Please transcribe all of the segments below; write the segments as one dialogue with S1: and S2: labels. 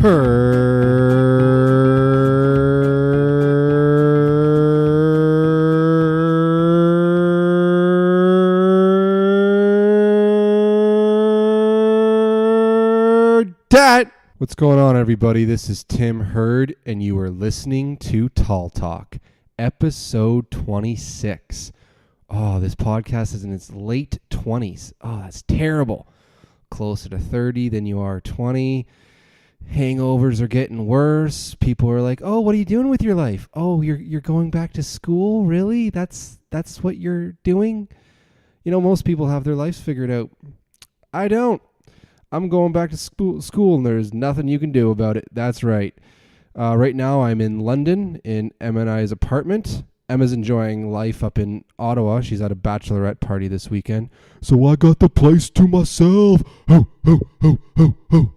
S1: What's going on, everybody? This is Tim Hurd, and you are listening to Tall Talk, episode 26. Oh, this podcast is in its late 20s. Oh, that's terrible. Closer to 30 than you are 20. Hangovers are getting worse. People are like, "Oh, what are you doing with your life? Oh, you're going back to school? Really? That's what you're doing?" You know, most people have their lives figured out. I don't. I'm going back to school, and there's nothing you can do about it. That's right. Right now, I'm in London in Emma and I's apartment. Emma's enjoying life up in Ottawa. She's at a bachelorette party this weekend. So I got the place to myself. Ho, ho, ho, ho, ho.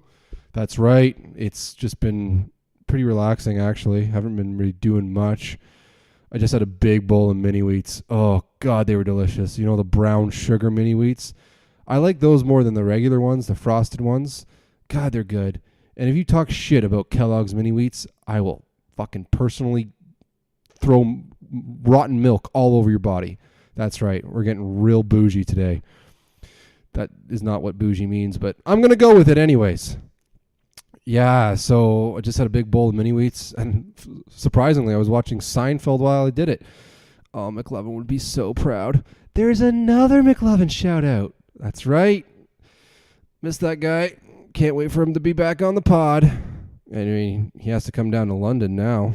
S1: That's right. It's just been pretty relaxing, actually. Haven't been really doing much. I just had a big bowl of mini wheats. Oh, God, they were delicious. You know, the brown sugar mini wheats? I like those more than the regular ones, the frosted ones. God, they're good. And if you talk shit about Kellogg's mini wheats, I will fucking personally throw rotten milk all over your body. That's right. We're getting real bougie today. That is not what bougie means, but I'm going to go with it anyways. Yeah, so I just had a big bowl of mini wheats, and surprisingly, I was watching Seinfeld while I did it. Oh, McLovin would be so proud. There's another McLovin shout out. That's right. Missed that guy. Can't wait for him to be back on the pod. I mean, he has to come down to London now.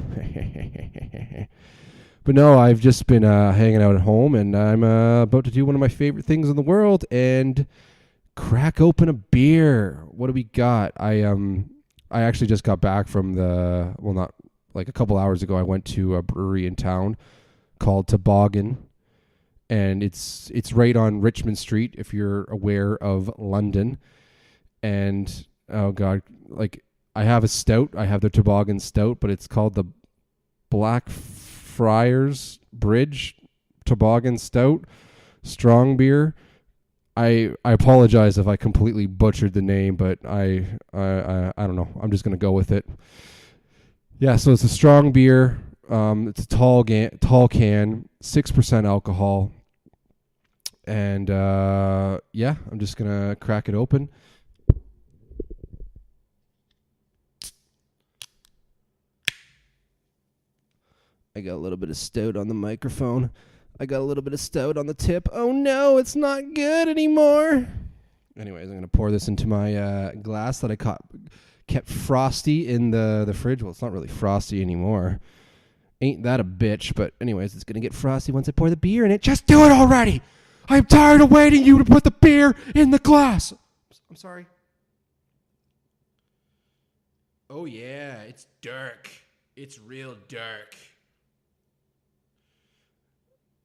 S1: But no, I've just been hanging out at home, and I'm about to do one of my favorite things in the world and crack open a beer. What do we got? I actually just got back from not like a couple hours ago. I went to a brewery in town called Toboggan. And it's right on Richmond Street, if you're aware of London. And, oh, God, like, I have a stout. I have the Toboggan Stout, but it's called the Blackfriars Bridge Toboggan Stout. Strong beer. I apologize if I completely butchered the name, but I don't know. I'm just going to go with it. Yeah, so it's a strong beer. It's a tall can, 6% alcohol. And, yeah, I'm just going to crack it open. I got a little bit of stout on the microphone. I got a little bit of stout on the tip. Oh, no, it's not good anymore. Anyways, I'm going to pour this into my glass that I kept frosty in the fridge. Well, it's not really frosty anymore. Ain't that a bitch, but anyways, it's going to get frosty once I pour the beer in it. Just do it already! I'm tired of waiting you to put the beer in the glass. I'm sorry. Oh, yeah, it's dark. It's real dark.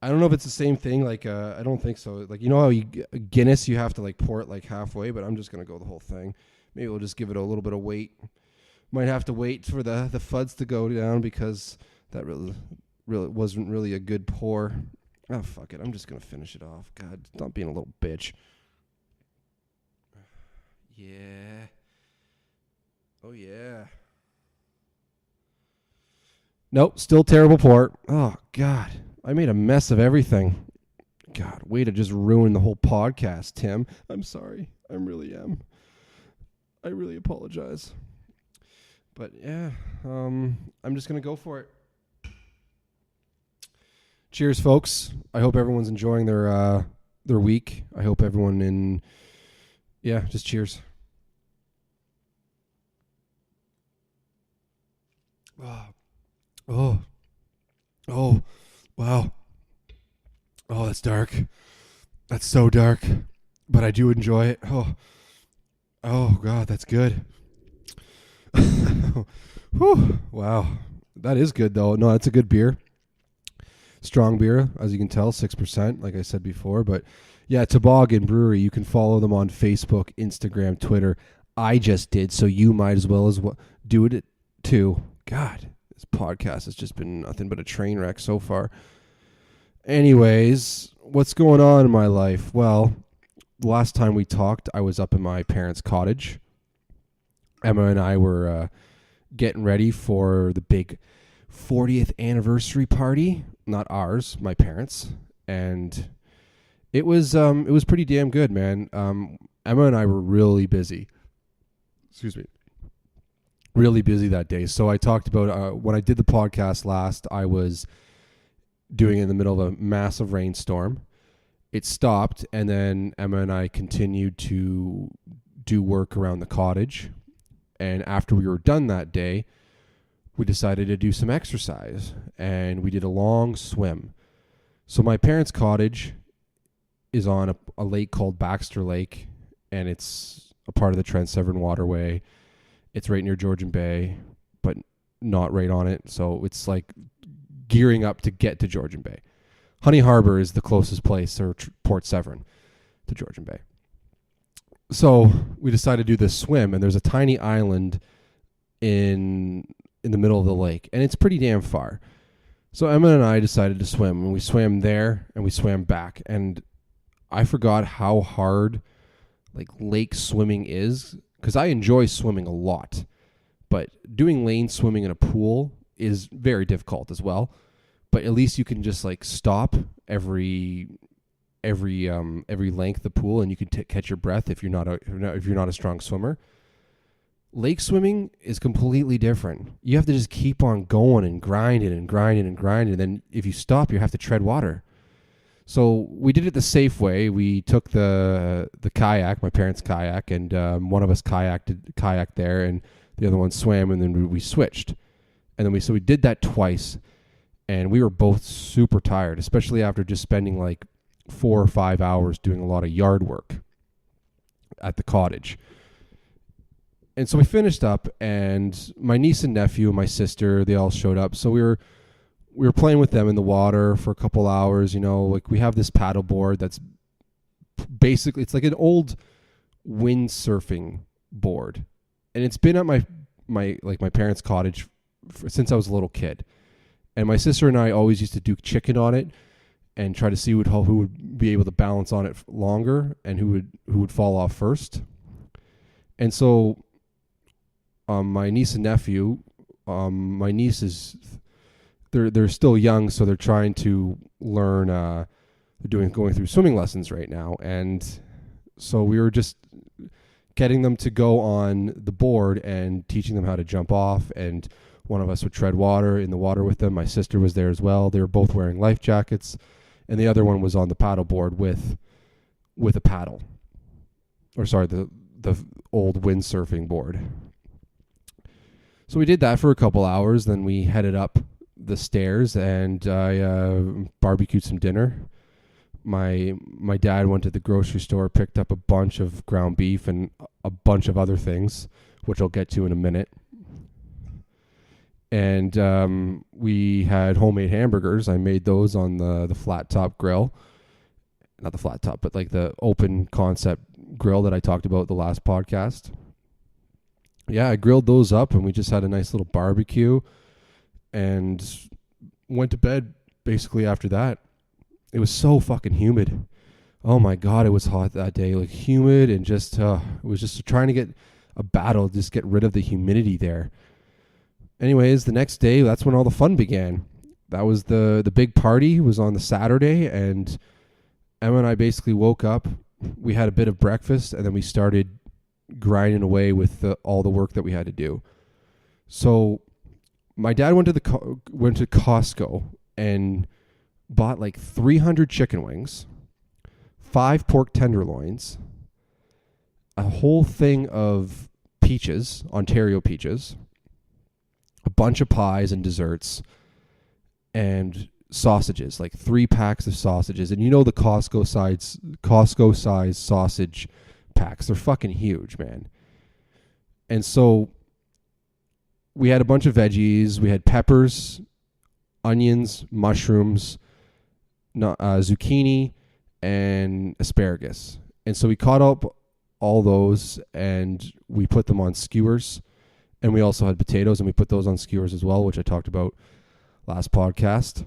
S1: I don't know if it's the same thing. Like, I don't think so. Like, you know how Guinness, you have to, like, pour it, like, halfway, but I'm just going to go the whole thing. Maybe we'll just give it a little bit of weight. Might have to wait for the fuds to go down because that really wasn't really a good pour. Oh, fuck it. I'm just going to finish it off. God, stop being a little bitch. Yeah. Oh, yeah. Nope, still terrible pour. Oh, God. I made a mess of everything. God, way to just ruin the whole podcast, Tim. I'm sorry. I really am. I really apologize. But, yeah, I'm just going to go for it. Cheers, folks. I hope everyone's enjoying their week. I hope everyone just cheers. Oh, wow. Oh, that's dark. That's so dark, but I do enjoy it. Oh, God, that's good. Whew, wow. That is good, though. No, that's a good beer. Strong beer, as you can tell, 6%, like I said before. But yeah, Toboggan Brewery, you can follow them on Facebook, Instagram, Twitter. I just did, so you might as well do it too. God, this podcast has just been nothing but a train wreck so far. Anyways, what's going on in my life? Well, the last time we talked, I was up in my parents' cottage. Emma and I were getting ready for the big 40th anniversary party. Not ours, my parents. And it was pretty damn good, man. Emma and I were really busy. Excuse me. Really busy that day. So I talked about when I did the podcast last, I was doing it in the middle of a massive rainstorm. It stopped, and then Emma and I continued to do work around the cottage. And after we were done that day, we decided to do some exercise, and we did a long swim. So my parents' cottage is on a lake called Baxter Lake, and it's a part of the Trent Severn Waterway. It's right near Georgian Bay, but not right on it. So it's like gearing up to get to Georgian Bay. Honey Harbor is the closest place, or Port Severn, to Georgian Bay. So we decided to do this swim, and there's a tiny island in the middle of the lake, and it's pretty damn far. So Emma and I decided to swim, and we swam there, and we swam back. And I forgot how hard like lake swimming is, because I enjoy swimming a lot, but doing lane swimming in a pool is very difficult as well. But at least you can just like stop every length of the pool, and you can catch your breath if you're not a strong swimmer. Lake swimming is completely different. You have to just keep on going and grinding and grinding and grinding. And then if you stop, you have to tread water. So we did it the safe way. We took the kayak, my parents' kayak, and one of us kayaked there, and the other one swam, and then we switched. And then we did that twice, and we were both super tired, especially after just spending like 4 or 5 hours doing a lot of yard work at the cottage. And so we finished up, and my niece and nephew and my sister, they all showed up. So we were playing with them in the water for a couple hours. You know, like we have this paddle board that's basically, it's like an old windsurfing board, and it's been at my parents' cottage since I was a little kid. And my sister and I always used to do chicken on it and try to see who would be able to balance on it longer and who would fall off first. And so my niece and nephew, my niece is they're still young, so they're trying to learn. They're going through swimming lessons right now, and so we were just getting them to go on the board and teaching them how to jump off. And one of us would tread water in the water with them. My sister was there as well. They were both wearing life jackets, and the other one was on the paddle board with a paddle, or sorry, the old windsurfing board. So we did that for a couple hours. Then we headed up the stairs, and I barbecued some dinner. My dad went to the grocery store, picked up a bunch of ground beef and a bunch of other things, which I'll get to in a minute. And we had homemade hamburgers. I made those on the flat top grill. Not the flat top, but like the open concept grill that I talked about the last podcast. Yeah, I grilled those up, and we just had a nice little barbecue and went to bed basically after that. It was so fucking humid. Oh my God, it was hot that day. Like humid, and just it was just trying to get a battle, just get rid of the humidity there. Anyways, the next day, that's when all the fun began. That was the big party was on the Saturday, and Emma and I basically woke up. We had a bit of breakfast, and then we started grinding away with all the work that we had to do. So my dad went to Costco and bought like 300 chicken wings, 5 pork tenderloins, a whole thing of peaches, Ontario peaches, a bunch of pies and desserts, and sausages, like 3 packs of sausages. And you know the Costco size sausage packs, they're fucking huge, man. And so we had a bunch of veggies. We had peppers, onions, mushrooms, zucchini, and asparagus. And so we caught up all those, and we put them on skewers. And we also had potatoes, and we put those on skewers as well, which I talked about last podcast.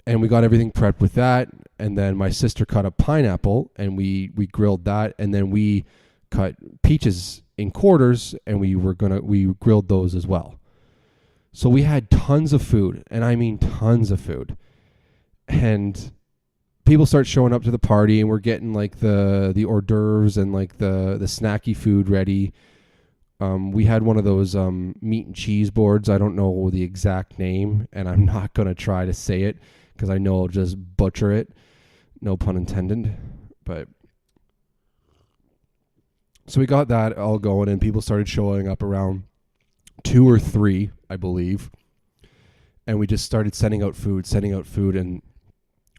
S1: And we got everything prepped with that. And then my sister cut up pineapple, and we grilled that. And then we cut peaches in quarters, and we grilled those as well. So we had tons of food, and I mean tons of food. And people start showing up to the party, and we're getting like the hors d'oeuvres and like the snacky food ready. We had one of those meat and cheese boards. I don't know the exact name, and I'm not going to try to say it because I know I'll just butcher it. No pun intended. But so we got that all going, and people started showing up around 2 or 3, I believe. And we just started sending out food, and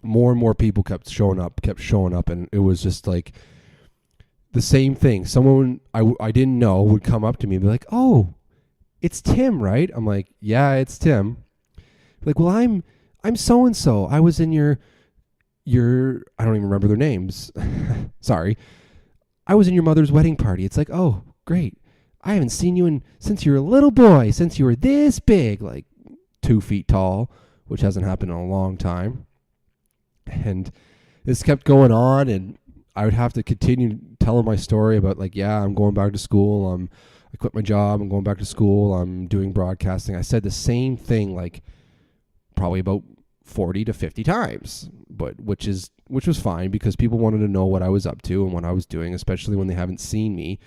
S1: more and more people kept showing up, and it was just like the same thing. Someone I didn't know would come up to me and be like, "Oh, it's Tim, right?" I'm like, "Yeah, it's Tim." Like, "Well, I'm so and so. I was in your I don't even remember their names. Sorry. I was in your mother's wedding party." It's like, "Oh, great. I haven't seen you since you were a little boy, since you were this big, like 2 feet tall," which hasn't happened in a long time. And this kept going on, and I would have to continue telling my story about like, yeah, I'm going back to school. I quit my job. I'm going back to school. I'm doing broadcasting. I said the same thing like probably about 40 to 50 times, but which was fine because people wanted to know what I was up to and what I was doing, especially when they haven't seen me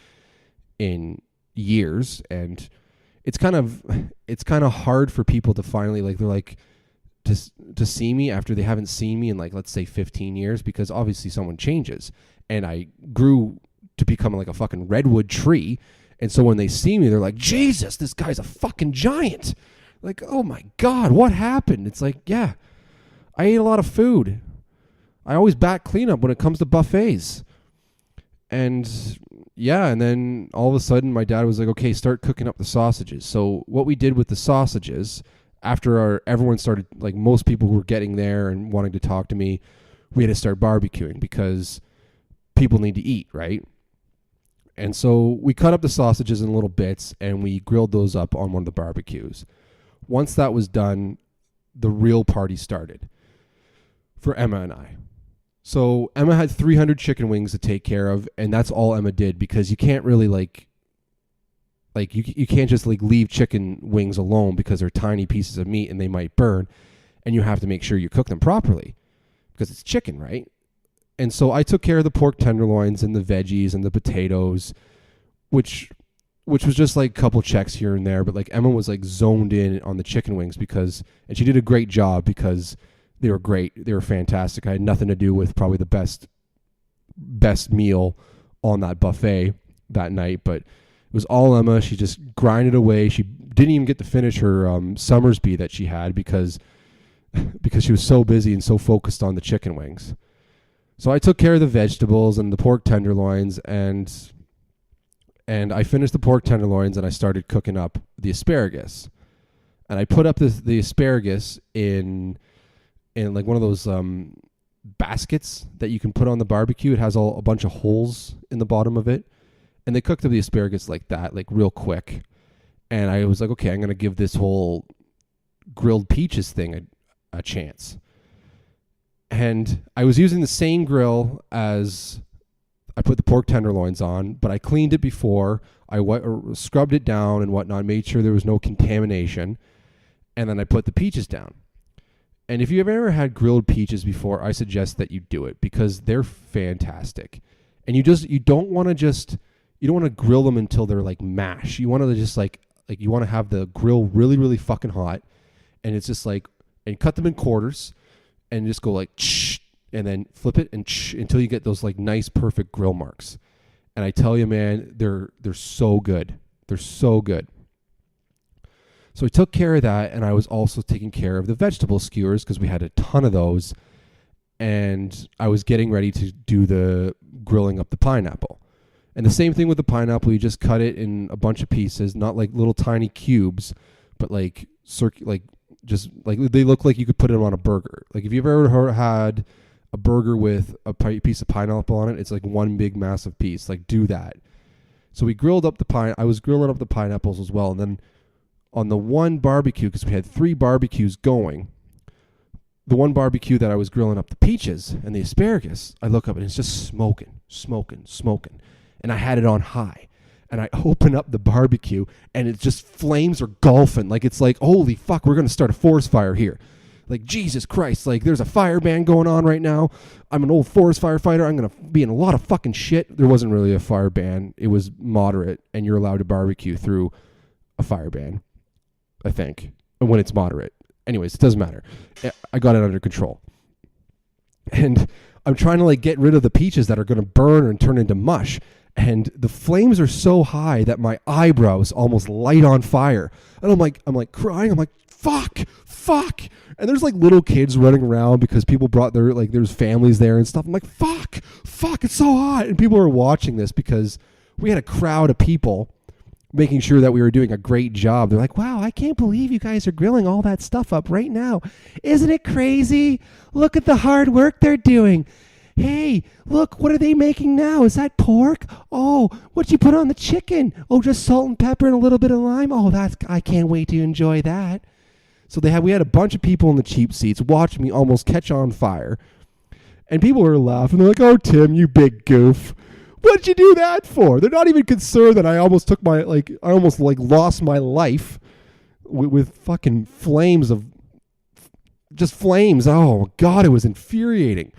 S1: in years. And it's kind of hard for people to finally like, they're like, to see me after they haven't seen me in like, let's say 15 years, because obviously someone changes, and I grew to become like a fucking redwood tree. And so when they see me, they're like, "Jesus, this guy's a fucking giant." Like, "Oh my God, what happened?" It's like, yeah, I ate a lot of food. I always back cleanup when it comes to buffets. And yeah, and then all of a sudden my dad was like, "Okay, start cooking up the sausages." So what we did with the sausages, after everyone started, like most people were getting there and wanting to talk to me, we had to start barbecuing because people need to eat, right? And so we cut up the sausages in little bits and we grilled those up on one of the barbecues. Once that was done, the real party started for Emma and I. So Emma had 300 chicken wings to take care of, and that's all Emma did, because you can't really like you can't just like leave chicken wings alone because they're tiny pieces of meat and they might burn, and you have to make sure you cook them properly because it's chicken, right? And so I took care of the pork tenderloins and the veggies and the potatoes, which was just like a couple checks here and there, but like Emma was like zoned in on the chicken wings and she did a great job because they were great. They were fantastic. I had nothing to do with probably the best meal on that buffet that night, but it was all Emma. She just grinded away. She didn't even get to finish her Summersby that she had because she was so busy and so focused on the chicken wings. So I took care of the vegetables and the pork tenderloins, and I finished the pork tenderloins, and I started cooking up the asparagus. And I put up the asparagus in like one of those baskets that you can put on the barbecue. It has a bunch of holes in the bottom of it. And they cooked up the asparagus like that, like real quick. And I was like, okay, I'm going to give this whole grilled peaches thing a chance. And I was using the same grill as I put the pork tenderloins on, but I cleaned it before. I scrubbed it down and whatnot, made sure there was no contamination. And then I put the peaches down. And if you've ever had grilled peaches before, I suggest that you do it because they're fantastic. And you don't want to grill them until they're like mash. You want to just like you want to have the grill really, really fucking hot. And it's just like, and cut them in quarters and just go like, and then flip it and until you get those like nice, perfect grill marks. And I tell you, man, they're so good. They're so good. So I took care of that, and I was also taking care of the vegetable skewers because we had a ton of those. And I was getting ready to do the grilling up the pineapple. And the same thing with the pineapple, you just cut it in a bunch of pieces, not like little tiny cubes, but like just like they look like you could put them on a burger. Like if you've ever had a burger with a piece of pineapple on it, it's like one big massive piece. Like do that. So we grilled up I was grilling up the pineapples as well. And then on the one barbecue, because we had 3 barbecues going, the one barbecue that I was grilling up the peaches and the asparagus, I look up and it's just smoking. and I had it on high. And I open up the barbecue, and it's just flames are golfing. Like, it's like, holy fuck, we're going to start a forest fire here. Like, Jesus Christ, like, there's a fire ban going on right now. I'm an old forest firefighter. I'm going to be in a lot of fucking shit. There wasn't really a fire ban. It was moderate, and you're allowed to barbecue through a fire ban, I think, when it's moderate. Anyways, it doesn't matter. I got it under control. And I'm trying to, like, get rid of the peaches that are going to burn and turn into mush. And the flames are so high that my eyebrows almost light on fire. And I'm like crying. I'm like, fuck. And there's like little kids running around because people brought there's families there and stuff. I'm like, fuck, it's so hot. And people are watching this because we had a crowd of people making sure that we were doing a great job. They're like, wow, I can't believe you guys are grilling all that stuff up right now. Isn't it crazy? Look at the hard work they're doing. Hey, look, what are they making now? Is that pork? Oh, what'd you put on the chicken? Oh, just salt and pepper and a little bit of lime? Oh, I can't wait to enjoy that. So we had a bunch of people in the cheap seats watching me almost catch on fire. And people were laughing. They're like, oh, Tim, you big goof. What'd you do that for? They're not even concerned that I almost lost my life with fucking flames of just flames. Oh, God, it was infuriating.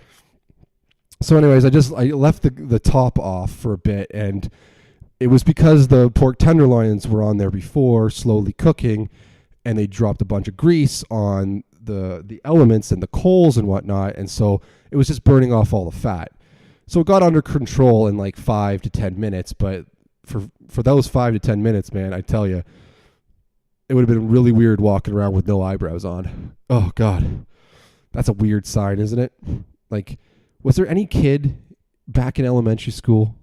S1: So anyways, I left the top off for a bit, and it was because the pork tenderloins were on there before, slowly cooking, and they dropped a bunch of grease on the elements and the coals and whatnot, and so it was just burning off all the fat. So it got under control in like 5 to 10 minutes, but for those 5 to 10 minutes, man, I tell you, it would have been really weird walking around with no eyebrows on. Oh, God. That's a weird sign, isn't it? Like, was there any kid back in elementary school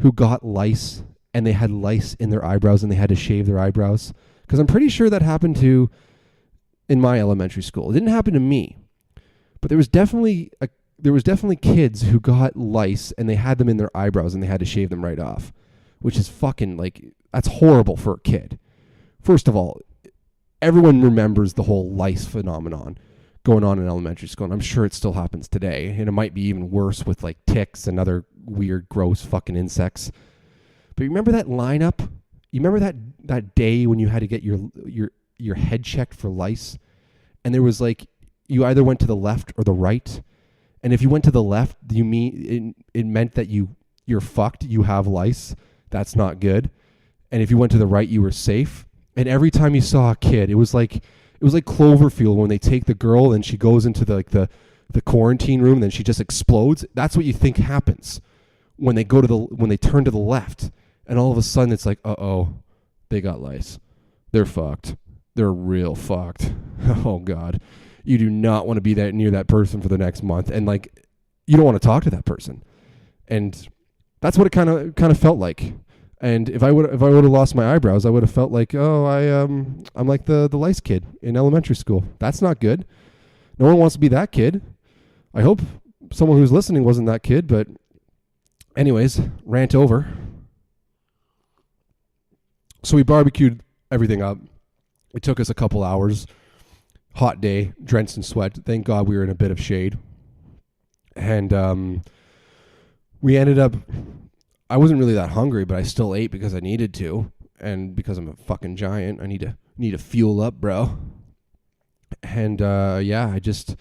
S1: who got lice and they had lice in their eyebrows and they had to shave their eyebrows? Because I'm pretty sure that happened in my elementary school. It didn't happen to me, but there was definitely kids who got lice and they had them in their eyebrows and they had to shave them right off, which is fucking that's horrible for a kid. First of all, everyone remembers the whole lice phenomenon going on in elementary school, and I'm sure it still happens today, and it might be even worse with like ticks and other weird, gross fucking insects. But you remember that lineup? You remember that day when you had to get your head checked for lice, and there was like you either went to the left or the right, and if you went to the left, it meant that you're fucked. You have lice. That's not good. And if you went to the right, you were safe. And every time you saw a kid, it was like Cloverfield when they take the girl and she goes into the quarantine room and then she just explodes. That's what you think happens when they turn to the left, and all of a sudden it's like, uh-oh, they got lice. They're fucked. They're real fucked. Oh, God. You do not want to be that near that person for the next month, and like you don't want to talk to that person. And that's what it kind of felt like. And if I would have lost my eyebrows, I would have felt like, oh, I'm like the lice kid in elementary school. That's not good. No one wants to be that kid. I hope someone who's listening wasn't that kid. But anyways, rant over. So we barbecued everything up. It took us a couple hours. Hot day, drenched in sweat. Thank God we were in a bit of shade. And we ended up... I wasn't really that hungry, but I still ate because I needed to, and because I'm a fucking giant, I need to fuel up, bro. And I just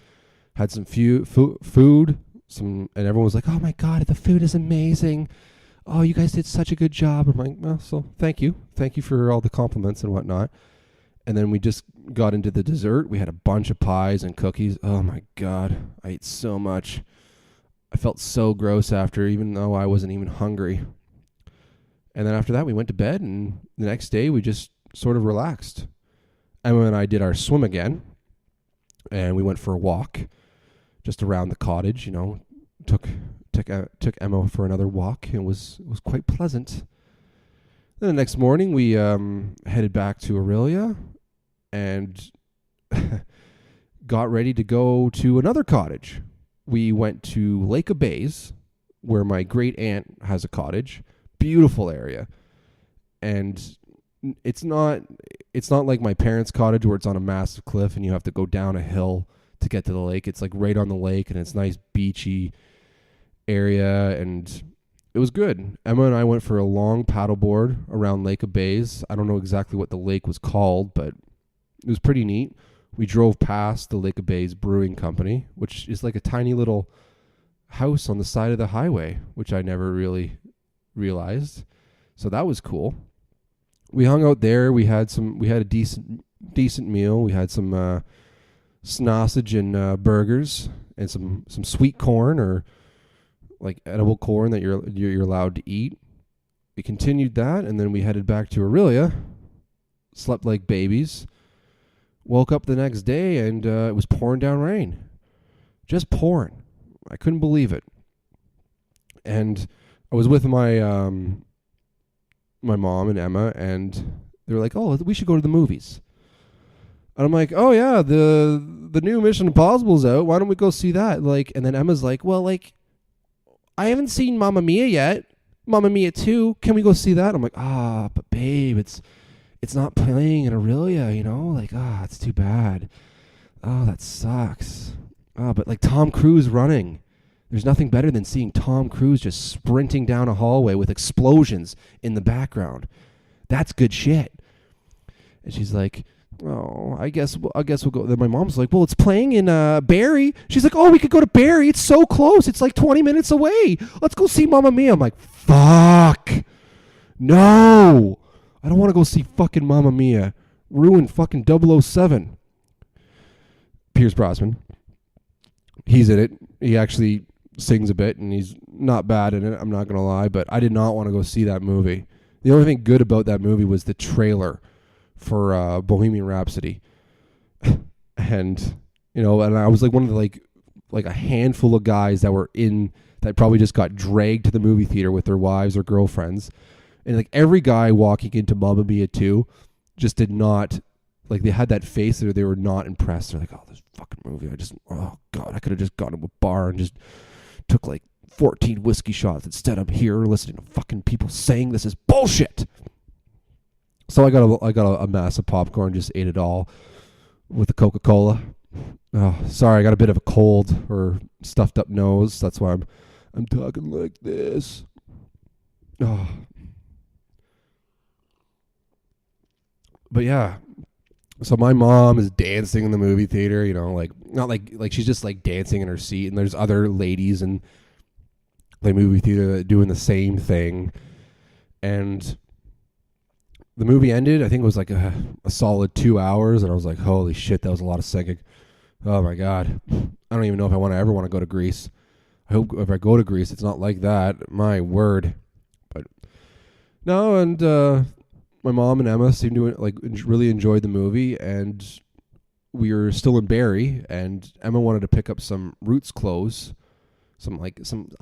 S1: had some food, and everyone was like, "Oh my God, the food is amazing! Oh, you guys did such a good job." I'm like, "Well, so thank you for all the compliments and whatnot." And then we just got into the dessert. We had a bunch of pies and cookies. Oh my God, I ate so much. I felt so gross after, even though I wasn't even hungry. And then after that, we went to bed, and the next day, we just sort of relaxed. Emma and I did our swim again, and we went for a walk just around the cottage, took Emma for another walk, and it was quite pleasant. Then the next morning, we headed back to Aurelia and got ready to go to another cottage. We went to Lake of Bays, where my great aunt has a cottage. Beautiful area. And it's not like my parents' cottage where it's on a massive cliff and you have to go down a hill to get to the lake. It's like right on the lake, and it's nice beachy area, and it was good. Emma and I went for a long paddleboard around Lake of Bays. I don't know exactly what the lake was called, but it was pretty neat. We drove past the Lake of Bays Brewing Company, which is like a tiny little house on the side of the highway, which I never really realized. So that was cool. We hung out there. We had a decent meal. We had some sausage and burgers and some sweet corn, or like edible corn that you're allowed to eat. We continued that, and then we headed back to Aurelia. Slept like babies. Woke up the next day, and it was pouring down rain. Just pouring. I couldn't believe it. And I was with my my mom and Emma, and they were like, "Oh, we should go to the movies." And I'm like, "Oh yeah, the new Mission Impossible's out. Why don't we go see that?" Like, and then Emma's like, "Well, like, I haven't seen Mamma Mia yet. Mamma Mia 2. Can we go see that?" I'm like, but babe, it's not playing in Aurelia, you know? Like, it's too bad. Oh, that sucks. But like Tom Cruise running. There's nothing better than seeing Tom Cruise just sprinting down a hallway with explosions in the background. That's good shit. And she's like, "Oh, I guess we'll go." Then my mom's like, "Well, it's playing in Barrie." She's like, "Oh, we could go to Barrie. It's so close. It's like 20 minutes away. Let's go see Mamma Mia." I'm like, "Fuck. No. I don't want to go see fucking Mamma Mia. Ruin fucking 007. Pierce Brosnan. He's in it. He actually sings a bit, and he's not bad in it. I'm not going to lie, but I did not want to go see that movie. The only thing good about that movie was the trailer for Bohemian Rhapsody. And, you know, and I was like one of the, like a handful of guys that probably just got dragged to the movie theater with their wives or girlfriends. And like every guy walking into Mamma Mia 2 just did not, like, they had that face that they were not impressed. They're like, "Oh, this fucking movie, oh God, I could have just gone to a bar and just took like 14 whiskey shots. Instead, I'm here listening to fucking people saying this is bullshit." So I got a mass of popcorn, just ate it all with the Coca-Cola. Oh, sorry, I got a bit of a cold or stuffed up nose. That's why I'm talking like this. Oh. But yeah, so my mom is dancing in the movie theater, you know, like not like she's just like dancing in her seat, and there's other ladies in the movie theater that doing the same thing. And the movie ended. I think it was like a solid 2 hours, and I was like, "Holy shit, that was a lot of singing." Oh my God, I don't even know if I ever want to go to Greece. I hope if I go to Greece, it's not like that. My word. But no, and my mom and Emma seemed to really enjoyed the movie, and we were still in Barrie, and Emma wanted to pick up some Roots clothes, I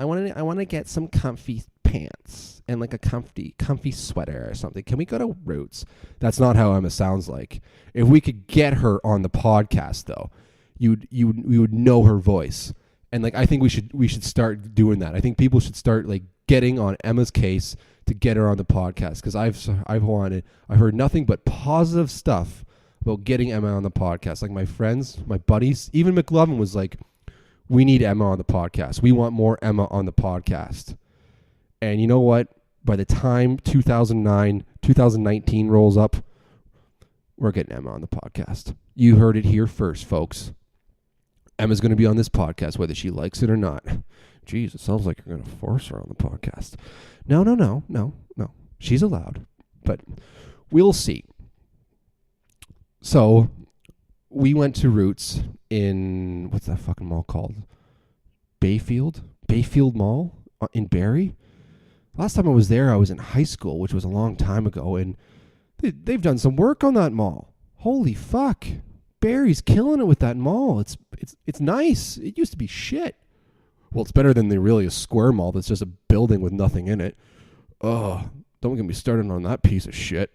S1: want to get some comfy pants and like a comfy sweater or something. Can we go to Roots? That's not how Emma sounds like. If we could get her on the podcast though, you would know her voice. And like I think we should start doing that. I think people should start like getting on Emma's case to get her on the podcast, because I've heard nothing but positive stuff about getting Emma on the podcast. Like my friends, my buddies, even McLovin was like, "We need Emma on the podcast. We want more Emma on the podcast." And you know what? By the time 2019 rolls up, we're getting Emma on the podcast. You heard it here first, folks. Emma's going to be on this podcast, whether she likes it or not. Jeez, it sounds like you're going to force her on the podcast. No. She's allowed, but we'll see. So we went to Roots in, what's that fucking mall called? Bayfield Mall in Barrie. Last time I was there, I was in high school, which was a long time ago, and they've done some work on that mall. Holy fuck. Barrie's killing it with that mall. It's nice. It used to be shit. Well, it's better than the Aurelia Square Mall that's just a building with nothing in it. Oh, don't get me started on that piece of shit.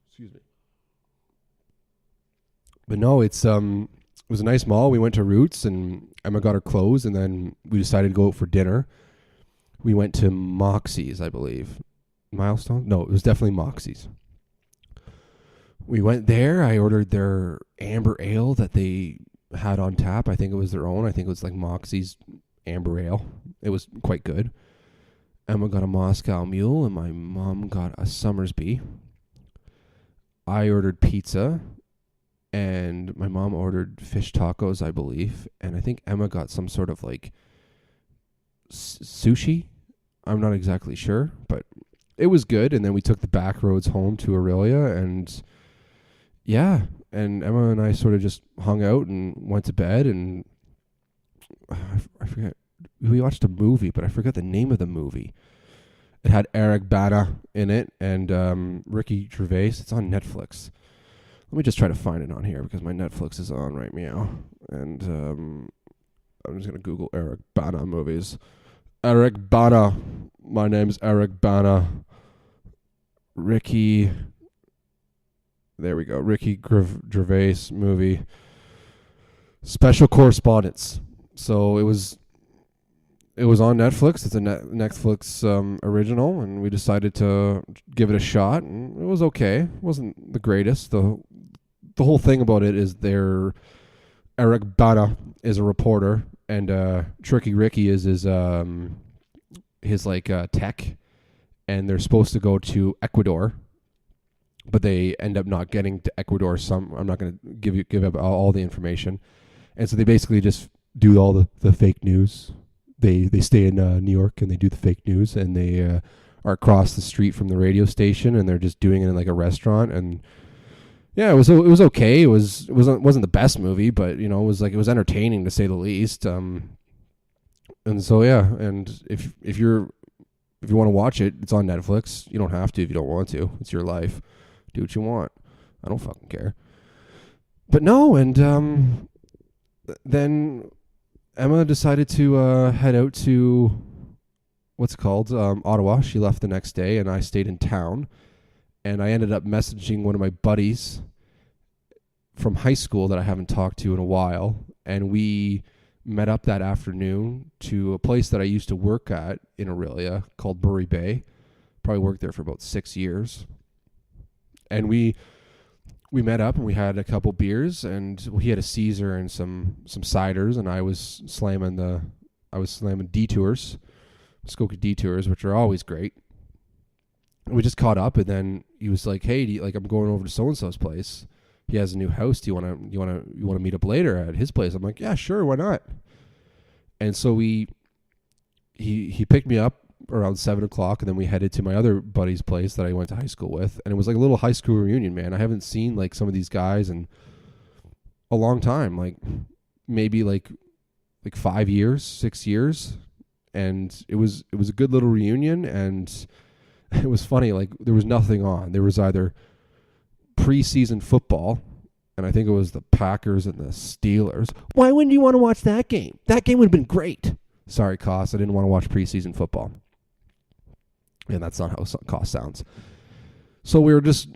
S1: Excuse me. But no, it was a nice mall. We went to Roots, and Emma got her clothes, and then we decided to go out for dinner. We went to Moxie's, I believe. Milestone? No, it was definitely Moxie's. We went there. I ordered their amber ale that they had on tap. I think it was their own. I think it was like Moxie's amber ale. It was quite good. Emma got a Moscow Mule, and my mom got a Summersby. I ordered pizza, and my mom ordered fish tacos, I believe. And I think Emma got some sort of like sushi. I'm not exactly sure, but it was good. And then we took the back roads home to Aurelia, and yeah, and Emma and I sort of just hung out and went to bed, and I forget. We watched a movie, but I forgot the name of the movie. It had Eric Bana in it and Ricky Gervais. It's on Netflix. Let me just try to find it on here because my Netflix is on right now. And I'm just going to Google Eric Bana movies. Eric Bana. My name's Eric Bana. Ricky. There we go. Ricky Gervais movie. Special Correspondence. So it was on Netflix. It's a Netflix original, and we decided to give it a shot, and it was okay. It wasn't the greatest. The whole thing about it is Eric Bana is a reporter, and Tricky Ricky is his tech, and they're supposed to go to Ecuador, but they end up not getting to Ecuador. I'm not going to give up all the information, and so they basically just do all the fake news. They stay in New York and they do the fake news, and they are across the street from the radio station, and they're just doing it in like a restaurant. And yeah, it was okay. It wasn't the best movie, but it was entertaining to say the least. And so yeah, and if you want to watch it, it's on Netflix. You don't have to if you don't want to. It's your life. Do what you want. I don't fucking care. But no, and then Emma decided to head out to what's called Ottawa. She left the next day, and I stayed in town. And I ended up messaging one of my buddies from high school that I haven't talked to in a while. And we met up that afternoon to a place that I used to work at in Aurelia called Bury Bay. Probably worked there for about 6 years. And we met up and we had a couple beers, and he had a Caesar and some ciders, and I was slamming Detours, Muskoka Detours, which are always great. And we just caught up, and then he was like, "Hey, I'm going over to so and so's place. He has a new house. Do you want to meet up later at his place?" I'm like, "Yeah, sure, why not?" And so he picked me up around 7:00, and then we headed to my other buddy's place that I went to high school with, and it was like a little high school reunion, man. I haven't seen like some of these guys in a long time, like maybe like 5 years, 6 years, and it was a good little reunion, and it was funny. Like there was nothing on. There was either preseason football, and I think it was the Packers and the Steelers. Why wouldn't you want to watch that game? That game would have been great. Sorry, Koss, I didn't want to watch preseason football. And that's not how Koss sounds. So we're just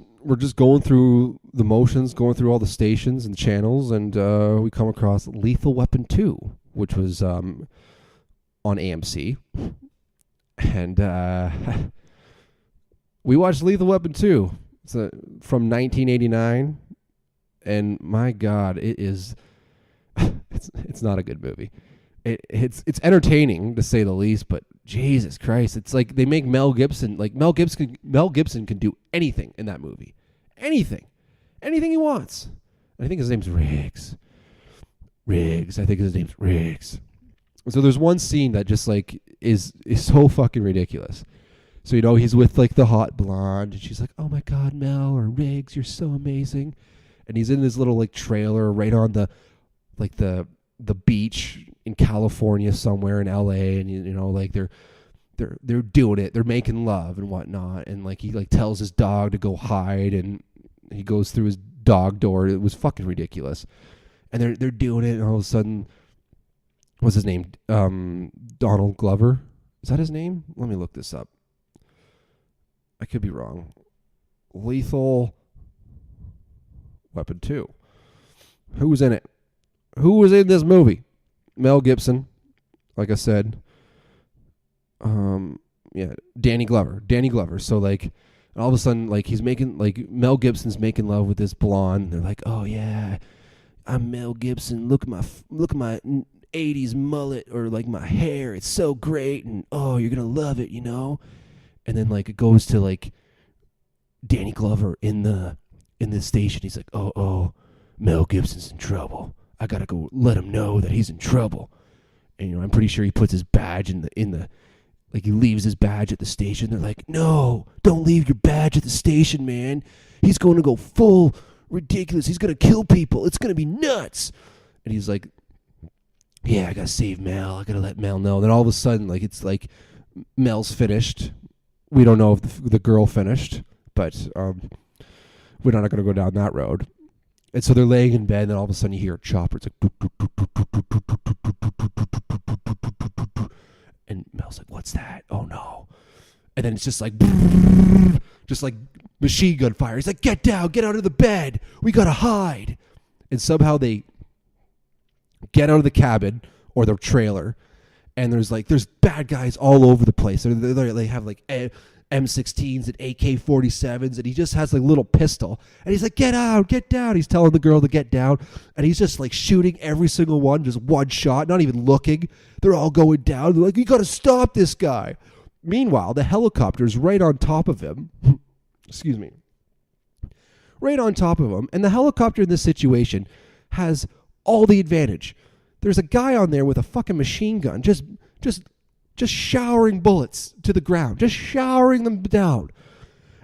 S1: going through the motions, going through all the stations and channels, and we come across Lethal Weapon 2, which was on AMC. And we watched Lethal Weapon 2. It's from 1989, and my God, it is. It's not a good movie. It's entertaining to say the least, but Jesus Christ, it's like they make Mel Gibson can do anything in that movie, anything he wants. I think his name's Riggs. I think his name's Riggs. So there's one scene that just like is so fucking ridiculous. So he's with like the hot blonde, and she's like, "Oh my God, Mel or Riggs, you're so amazing," and he's in this little like trailer right on the beach in California somewhere in LA, and like they're doing it, they're making love and whatnot, and like he like tells his dog to go hide, and he goes through his dog door. It was fucking ridiculous, and they're doing it, and all of a sudden, what's his name? Donald Glover, is that his name? Let me look this up. I could be wrong. Lethal Weapon 2. Who was in it? Who was in this movie? Mel Gibson, like I said. Danny Glover. So like, all of a sudden, like Mel Gibson's making love with this blonde. They're like, "Oh yeah, I'm Mel Gibson. Look at my 80s mullet or like my hair. It's so great. And oh, you're going to love it, you know? And then like it goes to like Danny Glover in the station. He's like, oh, Mel Gibson's in trouble. I got to go let him know that he's in trouble. And, you know, I'm pretty sure he puts his badge in the like he leaves his badge at the station. They're like, no, don't leave your badge at the station, man. He's going to go full ridiculous. He's going to kill people. It's going to be nuts. And he's like, yeah, I got to save Mel. I got to let Mel know. Then all of a sudden, like, it's like Mel's finished. We don't know if the girl finished, but we're not going to go down that road. And so they're laying in bed, and then all of a sudden you hear a chopper. It's like, and Mel's like, what's that? Oh, no. And then it's just like machine gun fire. He's like, get down, get out of the bed. We got to hide. And somehow they get out of the cabin or their trailer, and there's bad guys all over the place. They have like M16s and AK-47s, and he just has like a little pistol. And he's like, get out, get down. He's telling the girl to get down, and he's just like shooting every single one, just one shot, not even looking. They're all going down. They're like, you got to stop this guy. Meanwhile, the helicopter's right on top of him. Excuse me. Right on top of him. And the helicopter in this situation has all the advantage. There's a guy on there with a fucking machine gun, just showering bullets to the ground, just showering them down.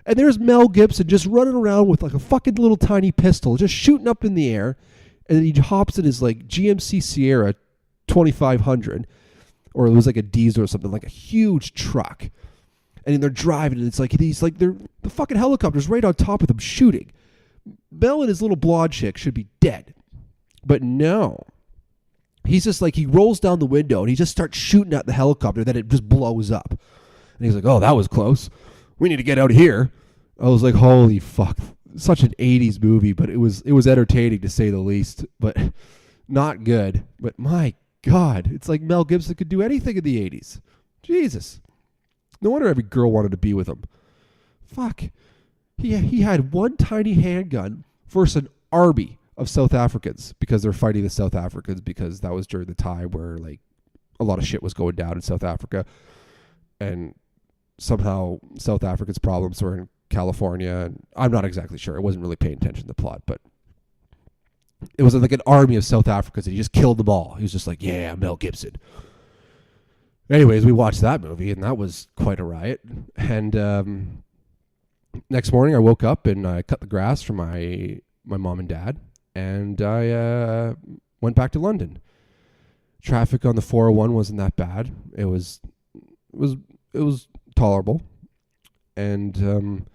S1: And there's Mel Gibson just running around with like a fucking little tiny pistol, just shooting up in the air. And then he hops in his like GMC Sierra 2500, or it was like a diesel or something, like a huge truck. And they're driving, and it's like the fucking helicopter's right on top of them shooting. Mel and his little blonde chick should be dead. But no. He's just like, he rolls down the window and he just starts shooting at the helicopter, then it just blows up. And he's like, oh, that was close. We need to get out of here. I was like, holy fuck. Such an 80s movie, but it was entertaining to say the least, but not good. But my God, it's like Mel Gibson could do anything in the 80s. Jesus. No wonder every girl wanted to be with him. Fuck. He had one tiny handgun versus an army of South Africans, because they're fighting the South Africans, because that was during the time where like a lot of shit was going down in South Africa, and somehow South Africa's problems were in California. And I'm not exactly sure. I wasn't really paying attention to the plot, but it was like an army of South Africans, and he just killed them all. He was just like, yeah, Mel Gibson. Anyways, we watched that movie, and that was quite a riot. And next morning I woke up and I cut the grass for my mom and dad. And I went back to London. Traffic on the 401 wasn't that bad. It was tolerable. And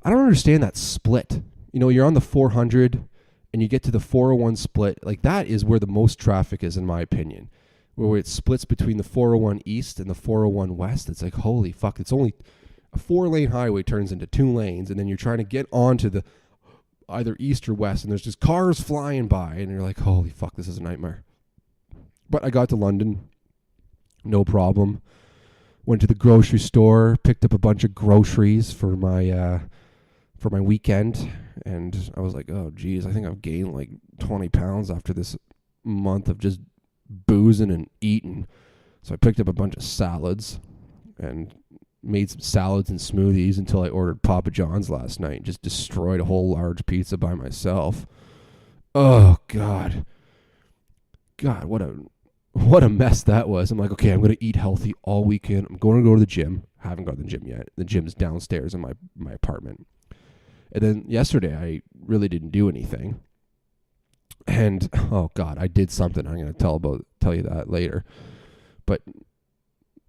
S1: I don't understand that split. You know, you're on the 400 and you get to the 401 split. Like, that is where the most traffic is, in my opinion. Where it splits between the 401 East and the 401 West. It's like, holy fuck. It's only a 4-lane highway turns into 2 lanes, and then you're trying to get onto the either east or west, and there's just cars flying by, and you're like, holy fuck, this is a nightmare. But I got to London, no problem. Went to the grocery store, picked up a bunch of groceries for my weekend, and I was like, oh geez, I think I've gained like 20 pounds after this month of just boozing and eating. So I picked up a bunch of salads and made some salads and smoothies until I ordered Papa John's last night and just destroyed a whole large pizza by myself. Oh, God. God, what a mess that was. I'm like, okay, I'm going to eat healthy all weekend. I'm going to go to the gym. I haven't gone to the gym yet. The gym's downstairs in my apartment. And then yesterday, I really didn't do anything. And, oh, God, I did something. I'm going to tell you that later. But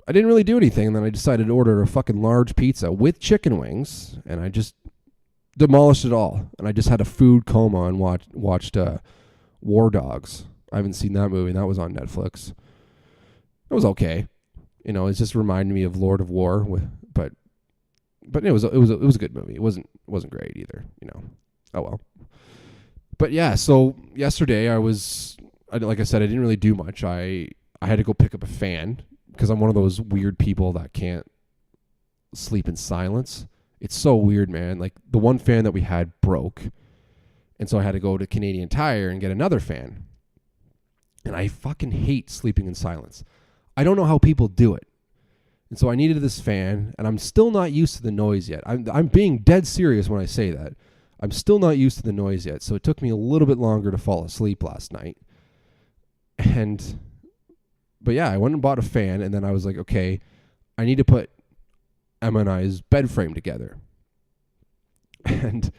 S1: I didn't really do anything, and then I decided to order a fucking large pizza with chicken wings, and I just demolished it all. And I just had a food coma and watched War Dogs. I haven't seen that movie. That was on Netflix. It was okay. You know, it just reminded me of Lord of War, but it was a good movie. It wasn't great either. You know. Oh well. But yeah, so yesterday like I said, I didn't really do much. I had to go pick up a fan, because I'm one of those weird people that can't sleep in silence. It's so weird, man. Like, the one fan that we had broke, and so I had to go to Canadian Tire and get another fan. And I fucking hate sleeping in silence. I don't know how people do it. And so I needed this fan, and I'm still not used to the noise yet. I'm being dead serious when I say that. I'm still not used to the noise yet, so it took me a little bit longer to fall asleep last night. But yeah, I went and bought a fan, and then I was like, okay, I need to put Emma and I's bed frame together. And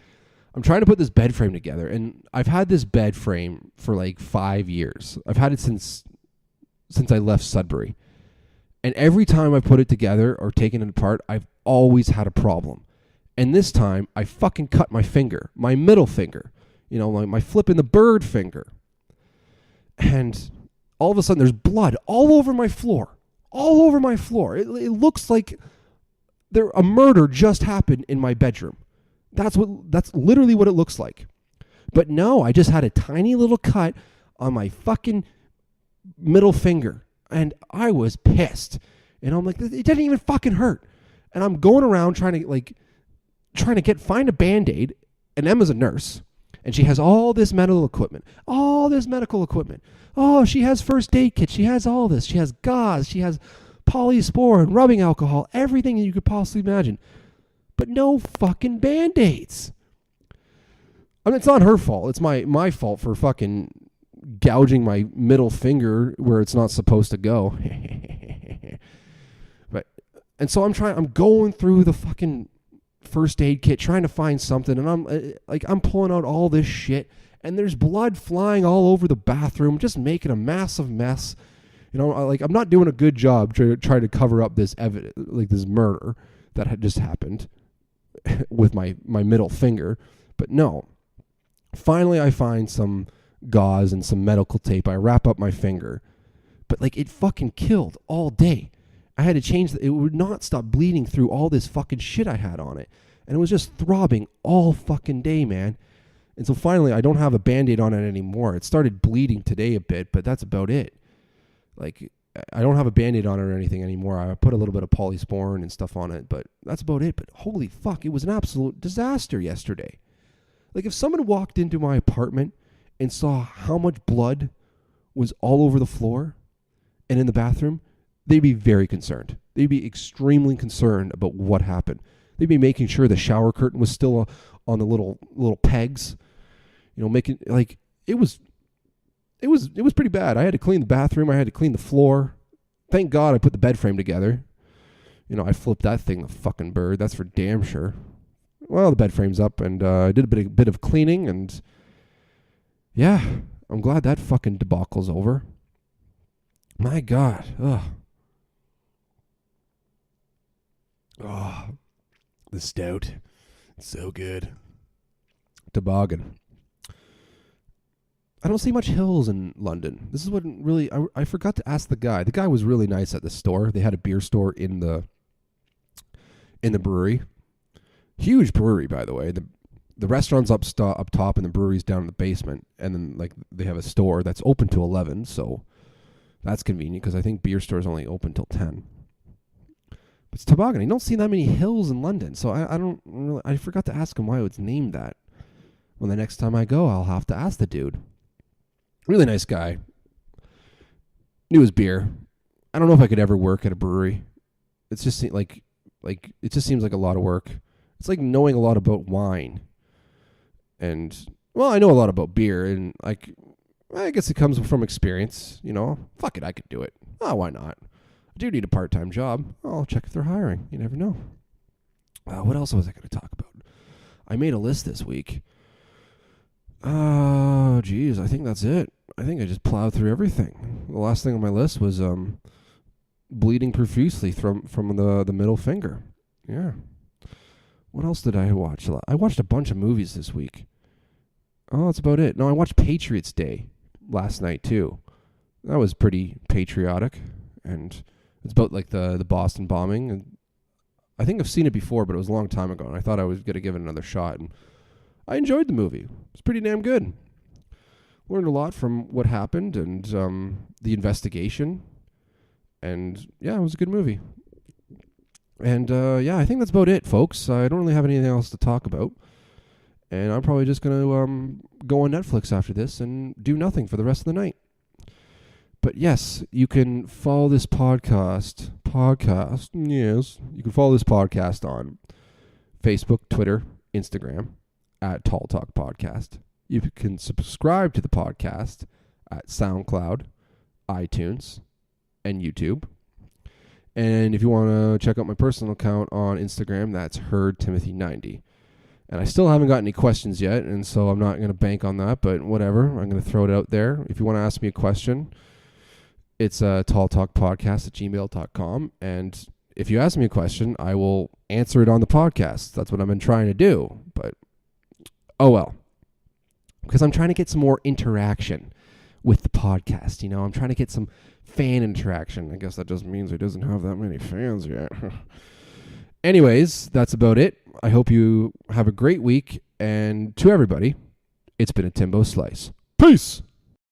S1: I'm trying to put this bed frame together, and I've had this bed frame for like 5 years. I've had it since I left Sudbury. And every time I put it together or taken it apart, I've always had a problem. And this time, I fucking cut my finger, my middle finger, my flipping the bird finger. And all of a sudden, there's blood all over my floor. All over my floor. It looks like a murder just happened in my bedroom. That's literally what it looks like. But no, I just had a tiny little cut on my fucking middle finger. And I was pissed. And I'm like, it didn't even fucking hurt. And I'm going around trying to find a Band-Aid. And Emma's a nurse. And she has all this medical equipment. Oh, she has first aid kits. She has all this. She has gauze. She has polysporin, rubbing alcohol, everything you could possibly imagine. But no fucking Band-Aids. I mean, it's not her fault. It's my fault for fucking gouging my middle finger where it's not supposed to go. And so I'm going through the fucking first aid kit trying to find something, and I'm pulling out all this shit, and there's blood flying all over the bathroom, just making a massive mess. I'm not doing a good job to try to cover up this evidence, like this murder that had just happened with my middle finger. But no, finally I find some gauze and some medical tape. I wrap up my finger, but it fucking killed all day. I had to change it would not stop bleeding through all this fucking shit I had on it, and it was just throbbing all fucking day, man. And so finally I don't have a Band-Aid on it anymore. It started bleeding today a bit, but that's about it. I don't have a Band-Aid on it or anything anymore. I put a little bit of polysporin and stuff on it, but that's about it. But holy fuck, it was an absolute disaster yesterday. If someone walked into my apartment and saw how much blood was all over the floor and in the bathroom, they'd be very concerned. They'd be extremely concerned about what happened. They'd be making sure the shower curtain was still on the little pegs. Making it was pretty bad. I had to clean the bathroom. I had to clean the floor. Thank God I put the bed frame together. I flipped that thing a fucking bird. That's for damn sure. Well, the bed frame's up, and I did a bit of cleaning, and yeah, I'm glad that fucking debacle's over. My God. Ugh. Oh, the stout. It's so good. Toboggan. I don't see much hills in London. This is what really... I forgot to ask the guy. The guy was really nice at the store. They had a beer store in the brewery. Huge brewery, by the way. The restaurant's up top, and the brewery's down in the basement. And then they have a store that's open till 11, so that's convenient because I think beer stores only open till 10. But it's Toboggan. You don't see that many hills in London, so I don't really... I forgot to ask him why it's named that. Well, the next time I go, I'll have to ask the dude. Really nice guy. Knew his beer. I don't know if I could ever work at a brewery. It's just it just seems like a lot of work. It's like knowing a lot about wine. And I know a lot about beer, and I guess it comes from experience, Fuck it, I could do it. Oh, why not? I do need a part-time job. I'll check if they're hiring. You never know. What else was I going to talk about? I made a list this week. Oh, geez, I think that's it. I think I just plowed through everything. The last thing on my list was bleeding profusely from the middle finger. Yeah. What else did I watch? I watched a bunch of movies this week. Oh, that's about it. No, I watched Patriots Day last night, too. That was pretty patriotic, and it's about the Boston bombing. And I think I've seen it before, but it was a long time ago, and I thought I was going to give it another shot, and I enjoyed the movie. It's pretty damn good. Learned a lot from what happened and the investigation. And, yeah, it was a good movie. And, I think that's about it, folks. I don't really have anything else to talk about. And I'm probably just going to go on Netflix after this and do nothing for the rest of the night. But yes, you can follow this podcast. Yes. You can follow this podcast on Facebook, Twitter, Instagram at Tall Talk Podcast. You can subscribe to the podcast at SoundCloud, iTunes, and YouTube. And if you want to check out my personal account on Instagram, that's HeardTimothy90. And I still haven't got any questions yet, and so I'm not going to bank on that, but whatever. I'm going to throw it out there. If you want to ask me a question, it's talltalkpodcast@gmail.com. And if you ask me a question, I will answer it on the podcast. That's what I've been trying to do. But, oh well. Because I'm trying to get some more interaction with the podcast. You know, I'm trying to get some fan interaction. I guess that just means it doesn't have that many fans yet. Anyways, that's about it. I hope you have a great week. And to everybody, it's been a Timbo Slice. Peace!